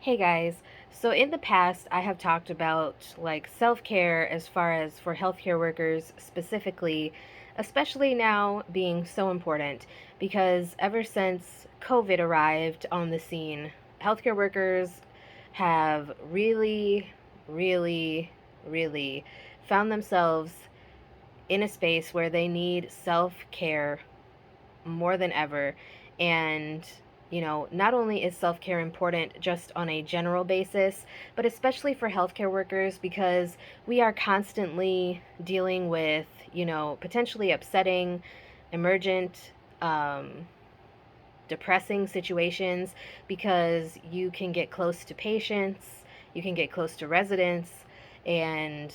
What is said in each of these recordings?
Hey guys, so in the past I have talked about like self-care as far as for healthcare workers specifically, especially now being so important because ever since COVID arrived on the scene, healthcare workers have really, really found themselves in a space where they need self-care more than ever. And, not only is self care important just on a general basis, but especially for healthcare workers because we are constantly dealing with, potentially upsetting, emergent, um, depressing situations because you can get close to patients, you can get close to residents, and,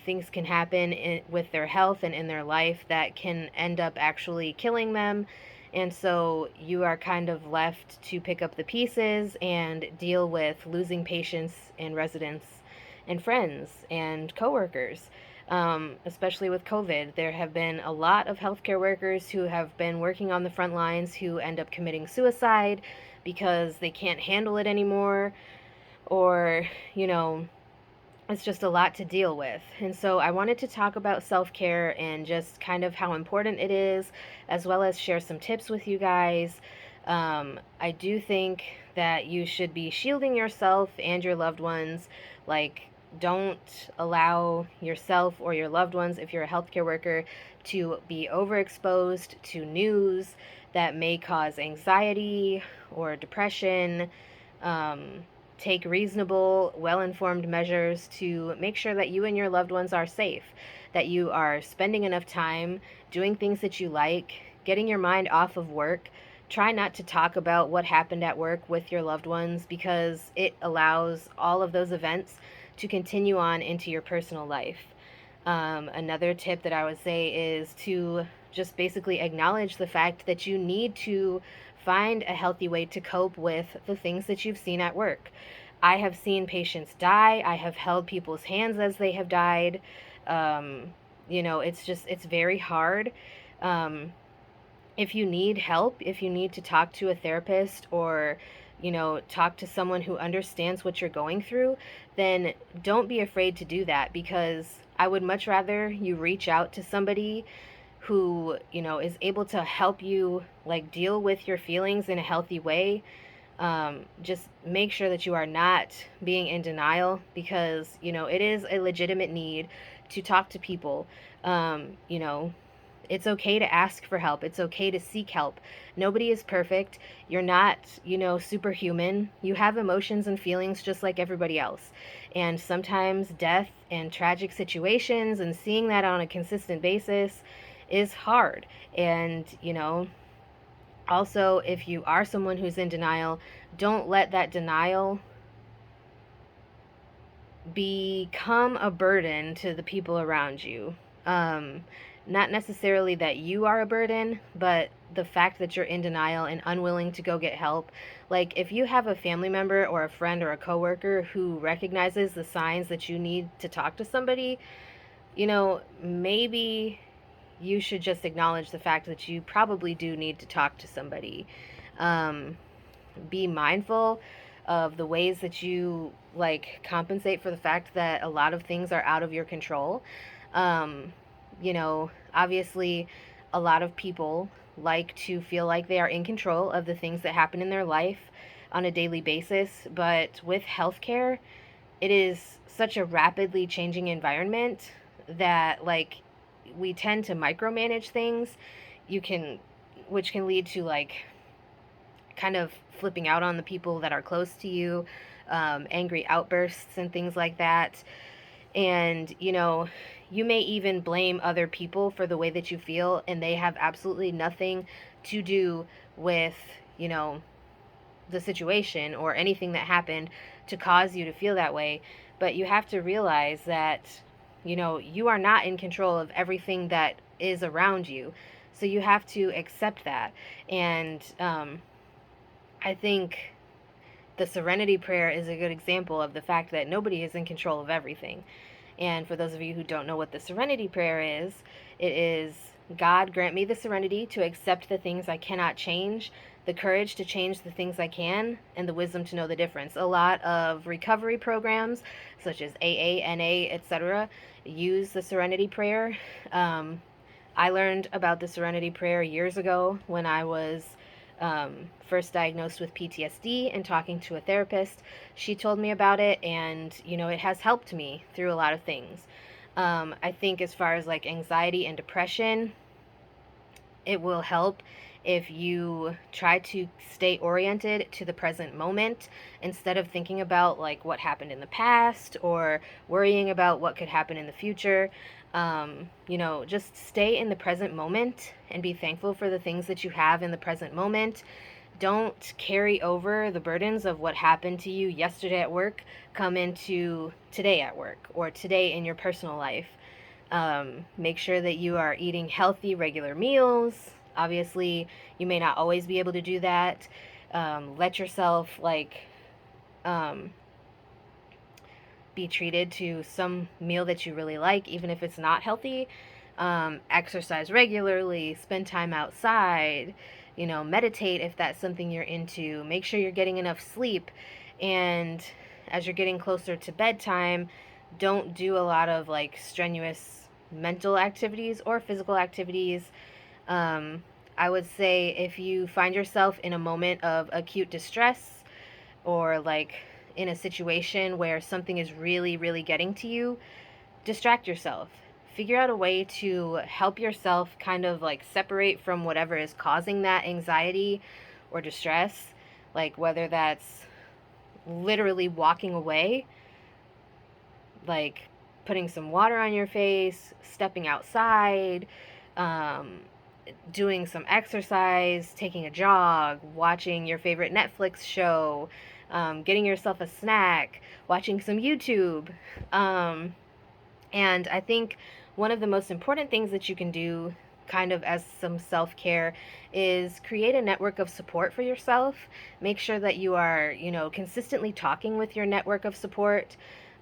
things can happen with their health and in their life that can end up actually killing them. And so you are kind of left to pick up the pieces and deal with losing patients and residents and friends and coworkers. Especially with COVID, there have been a lot of healthcare workers who have been working on the front lines who end up committing suicide because they can't handle it anymore, or, you know, it's just a lot to deal with. And so I wanted to talk about self care and just kind of how important it is, as well as share some tips with you guys. I do think that you should be shielding yourself and your loved ones. Like, don't allow yourself or your loved ones, if you're a healthcare worker, to be overexposed to news that may cause anxiety or depression. Um, Take reasonable, well informed measures to make sure that you and your loved ones are safe, that you are spending enough time doing things that you like, getting your mind off of work. Try not to talk about what happened at work with your loved ones because it allows all of those events to continue on into your personal life. Another tip that I would say is to just basically acknowledge the fact that you need to find a healthy way to cope with the things that you've seen at work. I have seen patients die. I have held people's hands as they have died. Um, it's very hard. Um, if you need help, if you need to talk to a therapist or, talk to someone who understands what you're going through, then don't be afraid to do that because I would much rather you reach out to somebody who, is able to help you like deal with your feelings in a healthy way. Just make sure that you are not being in denial because, it is a legitimate need to talk to people. Um, you know, it's okay to ask for help. It's okay to seek help. Nobody is perfect. You're not, superhuman. You have emotions and feelings just like everybody else. And sometimes death and tragic situations and seeing that on a consistent basis is hard. And, also, if you are someone who's in denial, don't let that denial become a burden to the people around you. Um, Not necessarily that you are a burden, but the fact that you're in denial and unwilling to go get help. Like, if you have a family member or a friend or a coworker who recognizes the signs that you need to talk to somebody, maybe you should just acknowledge the fact that you probably do need to talk to somebody. Um, be mindful of the ways that you like compensate for the fact that a lot of things are out of your control. Um, Obviously, a lot of people like to feel like they are in control of the things that happen in their life on a daily basis, but with healthcare, it is such a rapidly changing environment that like we tend to micromanage things. You can which can lead to like kind of flipping out on the people that are close to you, angry outbursts and things like that. And, you may even blame other people for the way that you feel, and they have absolutely nothing to do with, you know, the situation or anything that happened to cause you to feel that way. But you have to realize that, you are not in control of everything that is around you. So you have to accept that. And I think the serenity prayer is a good example of the fact that nobody is in control of everything. And for those of you who don't know what the serenity prayer is, it is God grant me the serenity to accept the things I cannot change, the courage to change the things I can, and the wisdom to know the difference. A lot of recovery programs, such as AA, NA, etc., use the Serenity Prayer. Um, I learned about the Serenity Prayer years ago when I was first diagnosed with PTSD and talking to a therapist. She told me about it, and it has helped me through a lot of things. I think as far as like anxiety and depression, it will help if you try to stay oriented to the present moment instead of thinking about like what happened in the past or worrying about what could happen in the future. Just stay in the present moment and be thankful for the things that you have in the present moment. Don't carry over the burdens of what happened to you yesterday at work come into today at work or today in your personal life. Make sure that you are eating healthy, regular meals. Obviously, you may not always be able to do that. Let yourself um, be treated to some meal that you really like, even if it's not healthy. Exercise regularly, spend time outside, meditate if that's something you're into. Make sure you're getting enough sleep. And as you're getting closer to bedtime, don't do a lot of like strenuous mental activities or physical activities. Um, I would say if you find yourself in a moment of acute distress or like in a situation where something is really, really getting to you, distract yourself. Figure out a way to help yourself kind of like separate from whatever is causing that anxiety or distress, like whether that's literally walking away, like putting some water on your face, stepping outside, um, doing some exercise, taking a jog, watching your favorite Netflix show, getting yourself a snack, watching some YouTube. And I think one of the most important things that you can do, kind of as some self care, is create a network of support for yourself. Make sure that you are, consistently talking with your network of support.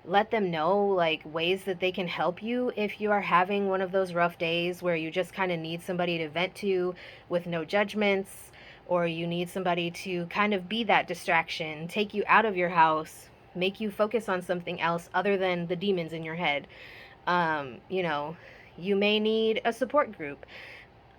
Let them know like ways that they can help you if you are having one of those rough days where you just kind of need somebody to vent to with no judgments, or you need somebody to kind of be that distraction, take you out of your house, make you focus on something else other than the demons in your head. um, you know, you may need a support group.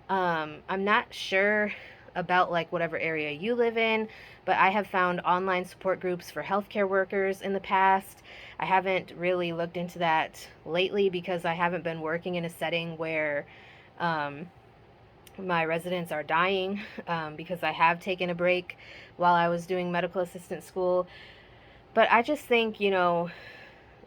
I'm not sure about like whatever area you live in, but I have found online support groups for healthcare workers in the past. I haven't really looked into that lately because I haven't been working in a setting where um, my residents are dying, because I have taken a break while I was doing medical assistant school. But I just think,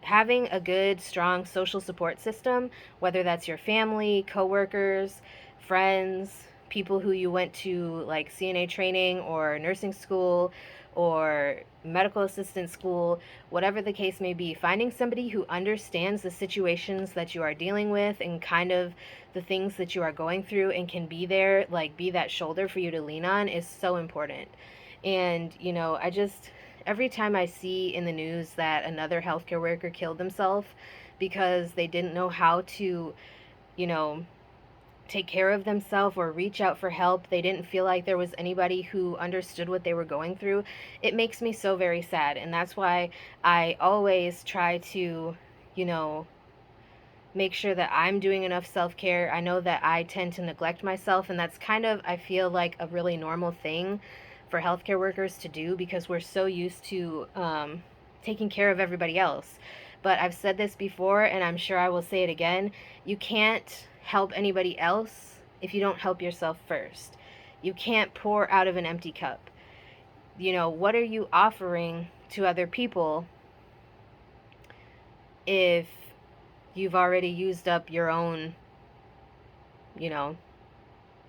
having a good, strong social support system, whether that's your family, coworkers, friends, people who you went to like CNA training or nursing school or medical assistant school, whatever the case may be, finding somebody who understands the situations that you are dealing with and kind of the things that you are going through and can be there, like be that shoulder for you to lean on, is so important. And, I just, every time I see in the news that another healthcare worker killed themselves because they didn't know how to, you know, take care of themselves or reach out for help, they didn't feel like there was anybody who understood what they were going through, it makes me so very sad. And that's why I always try to, you know, make sure that I'm doing enough self care. I know that I tend to neglect myself, and that's kind of, I feel like, a really normal thing for healthcare workers to do because we're so used to taking care of everybody else. But I've said this before, and I'm sure I will say it again: you can't help anybody else if you don't help yourself first. You can't pour out of an empty cup. What are you offering to other people if you've already used up your own, you know,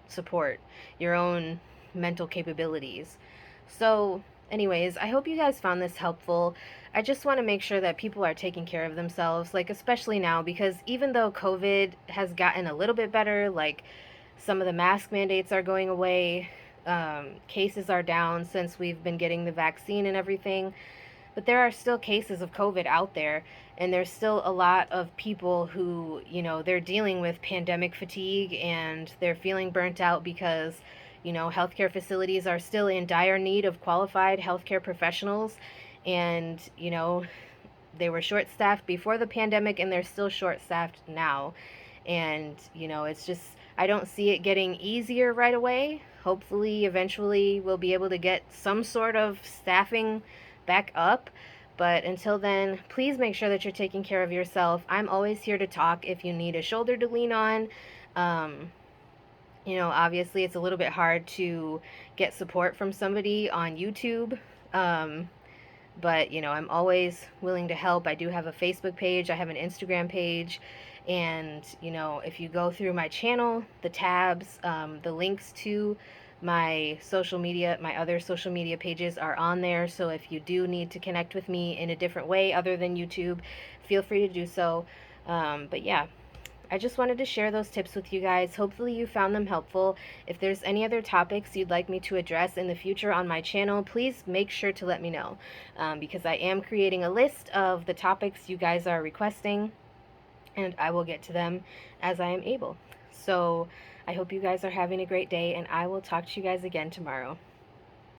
support, your own mental capabilities? So, anyways, I hope you guys found this helpful. I just want to make sure that people are taking care of themselves, like, especially now, because even though COVID has gotten a little bit better, like, some of the mask mandates are going away, cases are down since we've been getting the vaccine and everything. But there are still cases of COVID out there, and there's still a lot of people who, they're dealing with pandemic fatigue and they're feeling burnt out because, Healthcare facilities are still in dire need of qualified healthcare professionals. And, they were short staffed before the pandemic and they're still short staffed now. And, it's just, I don't see it getting easier right away. Hopefully, eventually, we'll be able to get some sort of staffing back up. But until then, please make sure that you're taking care of yourself. I'm always here to talk if you need a shoulder to lean on. Um, Obviously, it's a little bit hard to get support from somebody on YouTube. Um, but I'm always willing to help. I do have a Facebook page, I have an Instagram page, and if you go through my channel, the tabs, the links to my other social media pages are on there. So if you do need to connect with me in a different way other than YouTube, feel free to do so. But yeah, I just wanted to share those tips with you guys. Hopefully you found them helpful. If there's any other topics you'd like me to address in the future on my channel, please make sure to let me know, because I am creating a list of the topics you guys are requesting, and I will get to them as I am able. So I hope you guys are having a great day, and I will talk to you guys again tomorrow.